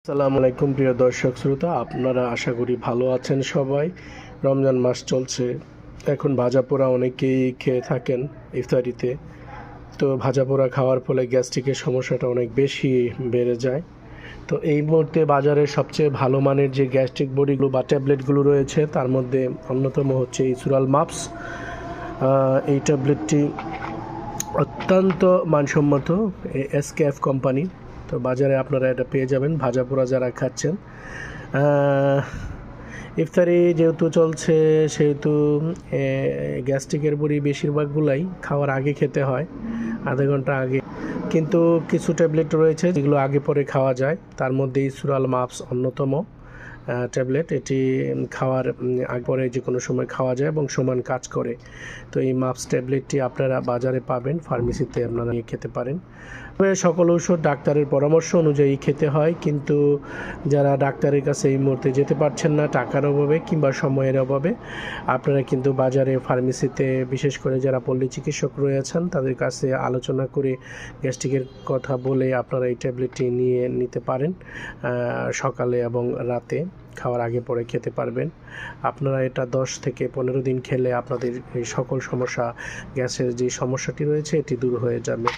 আসসালামু আলাইকুম প্রিয় দর্শক শ্রোতা, আপনারা আশা করি ভালো আছেন সবাই। রমজান মাস চলছে, এখন ভাজা পোড়া অনেকেই খেয়ে থাকেন ইফতারিতে। তো ভাজা পোড়া খাওয়ার ফলে গ্যাস্ট্রিকের সমস্যাটা অনেক বেশি বেড়ে যায়। তো এই মুহূর্তে বাজারে সবচেয়ে ভালো মানের যে গ্যাস্ট্রিক বড়িগুলো বা ট্যাবলেটগুলো রয়েছে তার মধ্যে অন্যতম হচ্ছে ইসুরাল মাপস। এই ট্যাবলেটটি অত্যন্ত মানসম্মত, এসকেএফ কোম্পানি। তো বাজারে আপনারা এটা পেয়ে যাবেন। ভাজা পোড়া যারা খাচ্ছেন, ইফতারি যেহেতু চলছে সেহেতু গ্যাস্ট্রিকের বড়ি বেশিরভাগগুলাই খাওয়ার আগে খেতে হয়, আধা ঘন্টা আগে। কিন্তু কিছু ট্যাবলেট রয়েছে যেগুলো আগে পরে খাওয়া যায়, তার মধ্যে ইসুরাল মাপস অন্যতম ট্যাবলেট। এটি খাওয়ার আগে পরে যে কোনো সময় খাওয়া যায় এবং সমান কাজ করে। তো এই মাপস ট্যাবলেটটি আপনারা বাজারে পাবেন, ফার্মেসিতে আপনারা নিয়ে খেতে পারেন। তবে সকল ঔষধ ডাক্তারের পরামর্শ অনুযায়ী খেতে হয়, কিন্তু যারা ডাক্তারের কাছে এই মুহূর্তে যেতে পারছেন না টাকার অভাবে কিংবা সময়ের অভাবে, আপনারা কিন্তু বাজারে ফার্মেসিতে, বিশেষ করে যারা পল্লী চিকিৎসক রয়েছেন তাদের কাছে আলোচনা করে গ্যাস্ট্রিকের কথা বলে আপনারা এই ট্যাবলেটটি নিতে পারেন। সকালে এবং রাতে খাওয়ার আগে পরে খেতে পারবেন। আপনারা এটা 10 থেকে 15 দিন খেলে আপনাদের এই সকল সমস্যা, গ্যাসের যে সমস্যাটি রয়েছে এটি দূর হয়ে যাবে।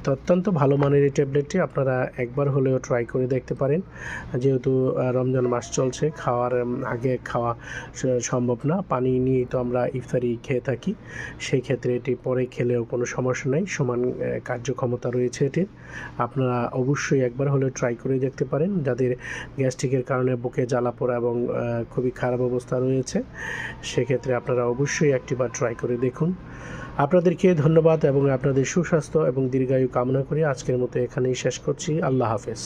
তো অত্যন্ত ভালো মানের এই ট্যাবলেটটি আপনারা একবার হলেও ট্রাই করে দেখতে পারেন। যেহেতু রমজান মাস চলছে, খাওয়ার আগে খাওয়া সম্ভব না, পানি নিয়েই তো আমরা ইফতারি খেয়ে থাকি, সেই ক্ষেত্রে এটি পরে খেলেও কোনো সমস্যা নেই, সমান কার্যক্ষমতা রয়েছে এটির। আপনারা অবশ্যই একবার হলেও ট্রাই করে দেখতে পারেন। যাদের গ্যাস্ট্রিকের কারণে বুকে জ্বালা পোড়া এবং খুবই খারাপ অবস্থা রয়েছে, সেক্ষেত্রে আপনারা অবশ্যই একটিবার ট্রাই করে দেখুন। আপনাদেরকে ধন্যবাদ এবং আপনাদের সুস্বাস্থ্য এবং দীর্ঘায়ু কামনা করে আজকের মতো এখানেই শেষ করছি। আল্লাহ হাফেজ।